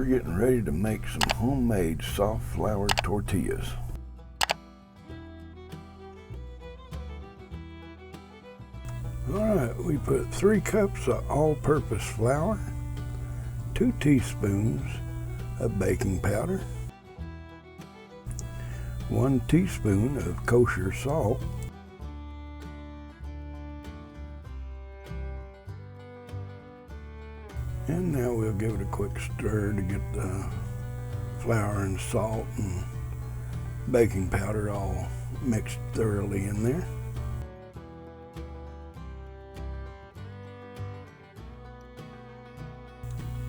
We're getting ready to make some homemade soft flour tortillas. Alright, we put 3 cups of all-purpose flour, 2 teaspoons of baking powder, 1 teaspoon of kosher salt, and now we'll give it a quick stir to get the flour and salt and baking powder all mixed thoroughly in there.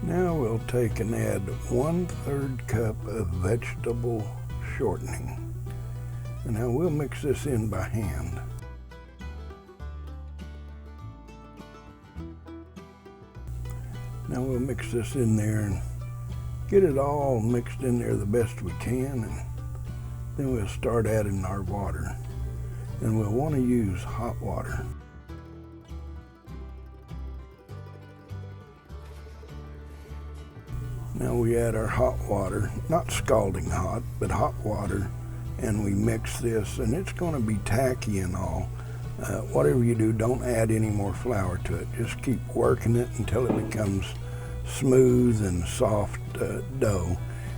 Now we'll take and add 1/3 cup of vegetable shortening. And now we'll mix this in by hand. Now we'll mix this in there and get it all mixed in there the best we can, and then we'll start adding our water. And we'll want to use hot water. Now we add our hot water, not scalding hot, but hot water, and we mix this, and it's going to be tacky and all. Whatever you do, don't add any more flour to it. Just keep working it until it becomes smooth and soft dough.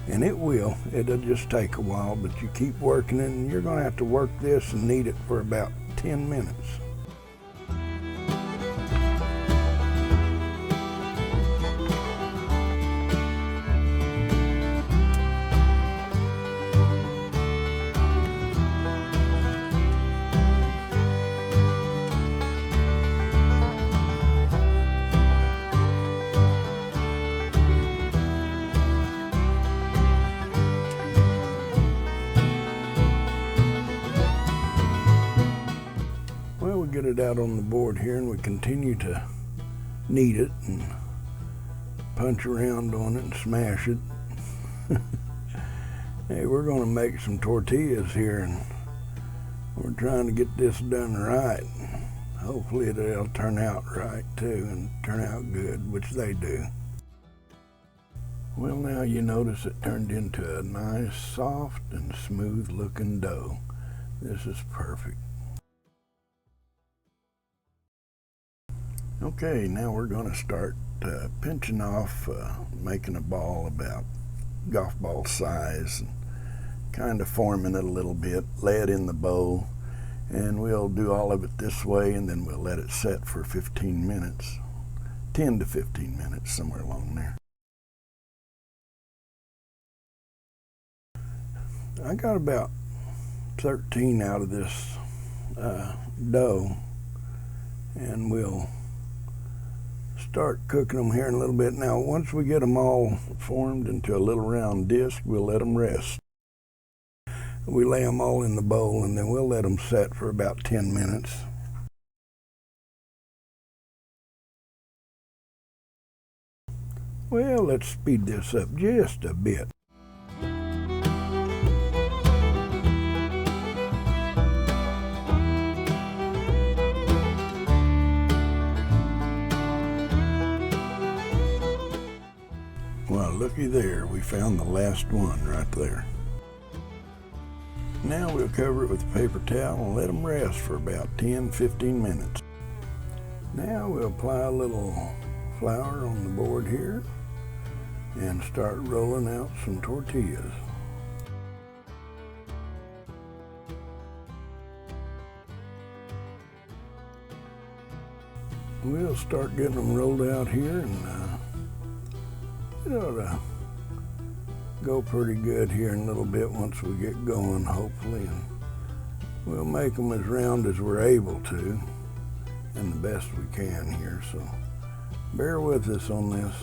And it will. It'll just take a while, but you keep working it, and you're going to have to work this and knead it for about 10 minutes. Get it out on the board here, and we continue to knead it and punch around on it and smash it. Hey, we're going to make some tortillas here, and we're trying to get this done right. Hopefully it'll turn out right too, and turn out good, which they do. Well, now you notice it turned into a nice soft and smooth looking dough. This is perfect. Okay, now we're going to start pinching off, making a ball about golf ball size, and kind of forming it a little bit, lay it in the bowl, and we'll do all of it this way, and then we'll let it set for 15 minutes, 10 to 15 minutes, somewhere along there. I got about 13 out of this dough, and we'll start cooking them here in a little bit. Now, once we get them all formed into a little round disc, we'll let them rest. We lay them all in the bowl, and then we'll let them set for about 10 minutes. Well, let's speed this up just a bit. Well, looky there, we found the last one right there. Now we'll cover it with a paper towel and let them rest for about 10-15 minutes. Now we'll apply a little flour on the board here and start rolling out some tortillas. We'll start getting them rolled out here, and it ought to go pretty good here in a little bit once we get going, hopefully. And we'll make them as round as we're able to, and the best we can here, so bear with us on this.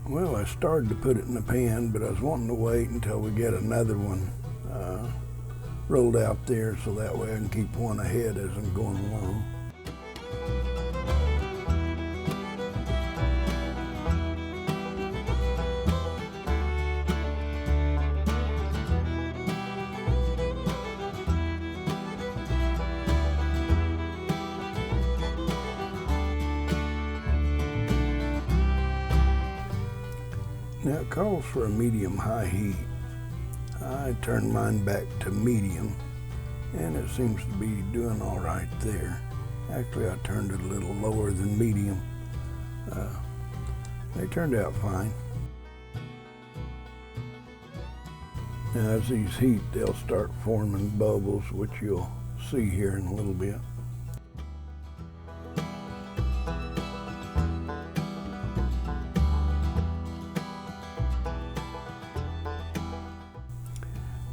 Well, I started to put it in the pan, but I was wanting to wait until we get another one rolled out there, so that way I can keep one ahead as I'm going along. Now it calls for a medium-high heat. I turned mine back to medium, and it seems to be doing all right there. Actually, I turned it a little lower than medium. They turned out fine. Now as these heat, they'll start forming bubbles, which you'll see here in a little bit.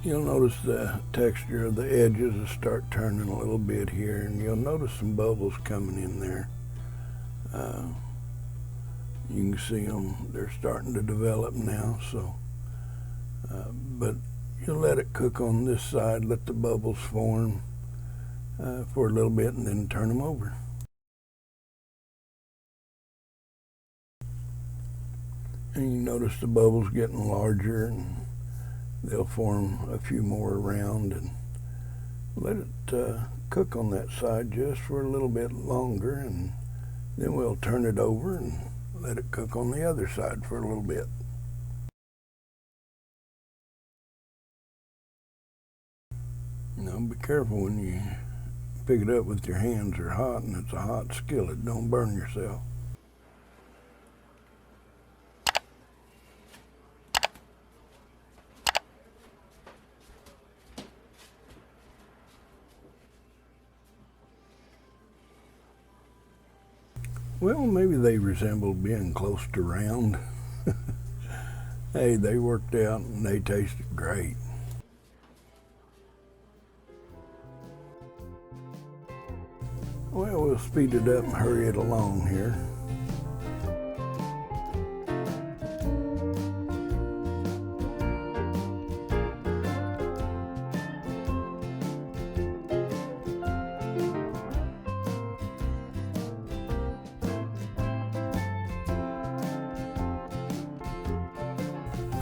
You'll notice the texture of the edges will start turning a little bit here, and you'll notice some bubbles coming in there. You can see them, they're starting to develop now, so but you'll let it cook on this side, let the bubbles form for a little bit, and then turn them over. And you notice the bubbles getting larger, and they'll form a few more around, and let it cook on that side just for a little bit longer, and then we'll turn it over and let it cook on the other side for a little bit. Now be careful when you pick it up with your hands, they're hot, and it's a hot skillet. Don't burn yourself. Well, maybe they resemble being close to round. Hey, they worked out and they tasted great. Well, we'll speed it up and hurry it along here.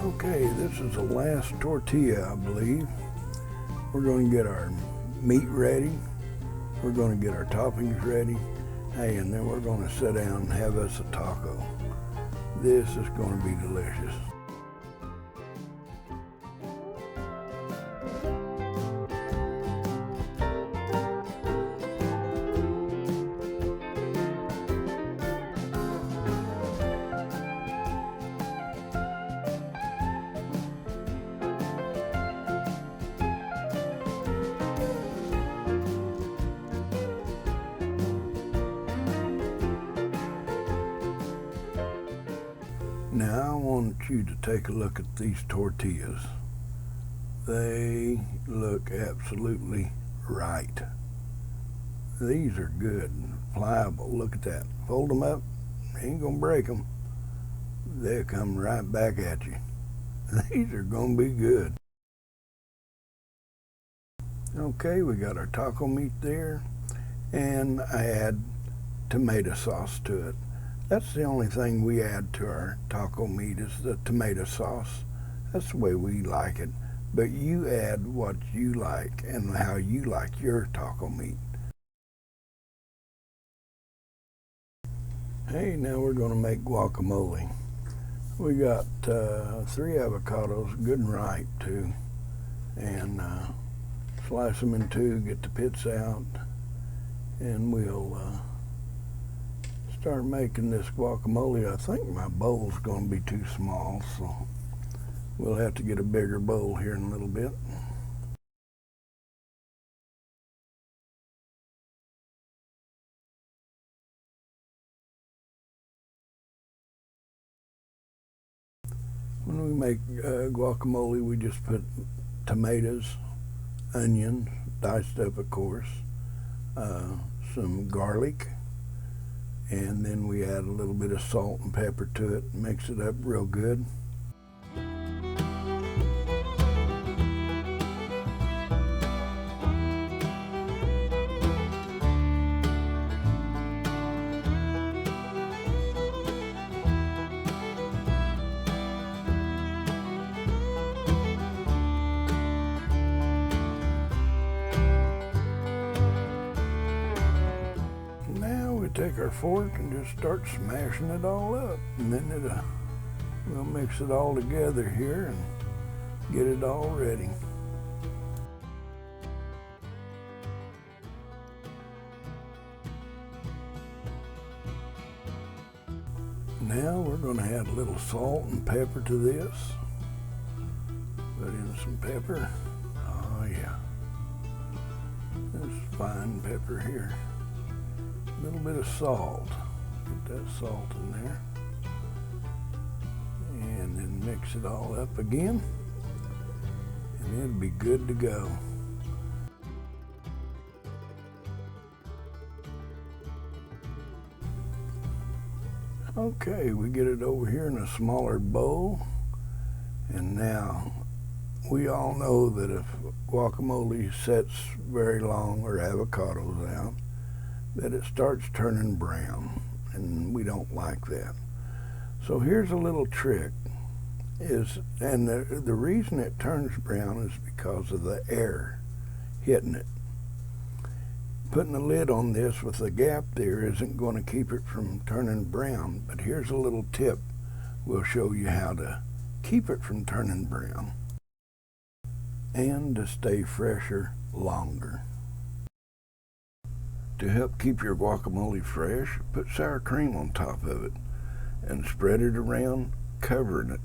Okay, this is the last tortilla, I believe. We're going to get our meat ready. We're going to get our toppings ready. Hey, and then we're going to sit down and have us a taco. This is going to be delicious. Now I want you to take a look at these tortillas. They look absolutely right. These are good, pliable. Look at that. Fold them up, ain't gonna break them. They'll come right back at you. These are gonna be good. Okay, we got our taco meat there, and I add tomato sauce to it. That's the only thing we add to our taco meat is the tomato sauce. That's the way we like it. But you add what you like and how you like your taco meat. Hey, now we're going to make guacamole. We got 3 avocados, good and ripe too. And slice them in 2, get the pits out, and we'll start making this guacamole. I think my bowl's going to be too small, so we'll have to get a bigger bowl here in a little bit. When we make guacamole, we just put tomatoes, onions, diced up of course, some garlic, and then we add a little bit of salt and pepper to it, mix it up real good. Take our fork and just start smashing it all up, and then We'll mix it all together here and get it all ready. Now we're going to add a little salt and pepper to this. Put in some pepper. Oh yeah. There's fine pepper here. A little bit of salt. Get that salt in there. And then mix it all up again. And it'll be good to go. Okay, we get it over here in a smaller bowl. And now, we all know that if guacamole sets very long, or avocados out, that it starts turning brown, and we don't like that. So here's a little trick, and the reason it turns brown is because of the air hitting it. Putting a lid on this with a gap there isn't going to keep it from turning brown, but here's a little tip. We'll show you how to keep it from turning brown and to stay fresher longer. To help keep your guacamole fresh, put sour cream on top of it and spread it around, covering it,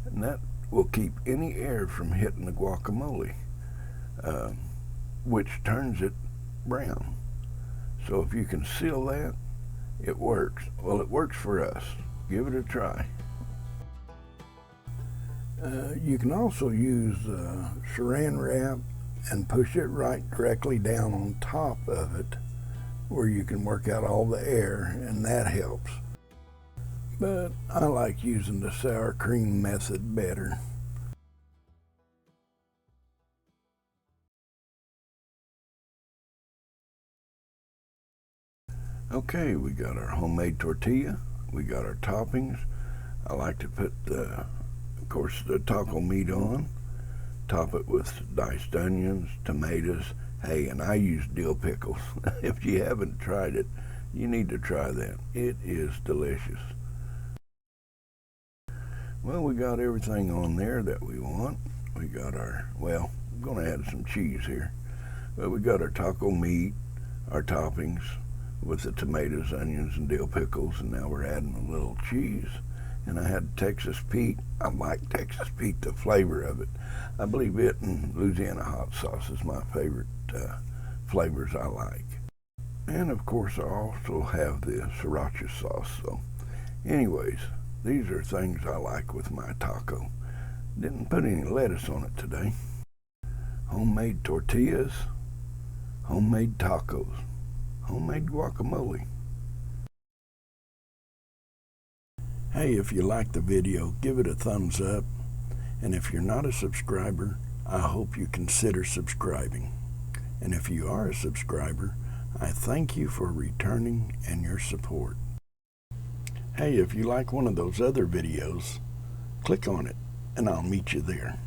and that will keep any air from hitting the guacamole, which turns it brown. So if you can seal that, it works. Well, it works for us. Give it a try. You can also use saran wrap and push it right directly down on top of it, where you can work out all the air, and that helps. But I like using the sour cream method better. Okay, we got our homemade tortilla, we got our toppings. I like to put, of course, the taco meat on, top it with diced onions, tomatoes, hey, and I use dill pickles. If you haven't tried it, you need to try that. It is delicious. Well, we got everything on there that we want. We got our, well, I'm going to add some cheese here. But we got our taco meat, our toppings, with the tomatoes, onions, and dill pickles, and now we're adding a little cheese. And I had Texas Pete. I like Texas Pete, the flavor of it. I believe it and Louisiana hot sauce is my favorite flavors I like. And of course I also have the sriracha sauce. So anyways, these are things I like with my taco. Didn't put any lettuce on it today. Homemade tortillas, homemade tacos, homemade guacamole. Hey, if you like the video, give it a thumbs up. And if you're not a subscriber, I hope you consider subscribing. And if you are a subscriber, I thank you for returning and your support. Hey, if you like one of those other videos, click on it and I'll meet you there.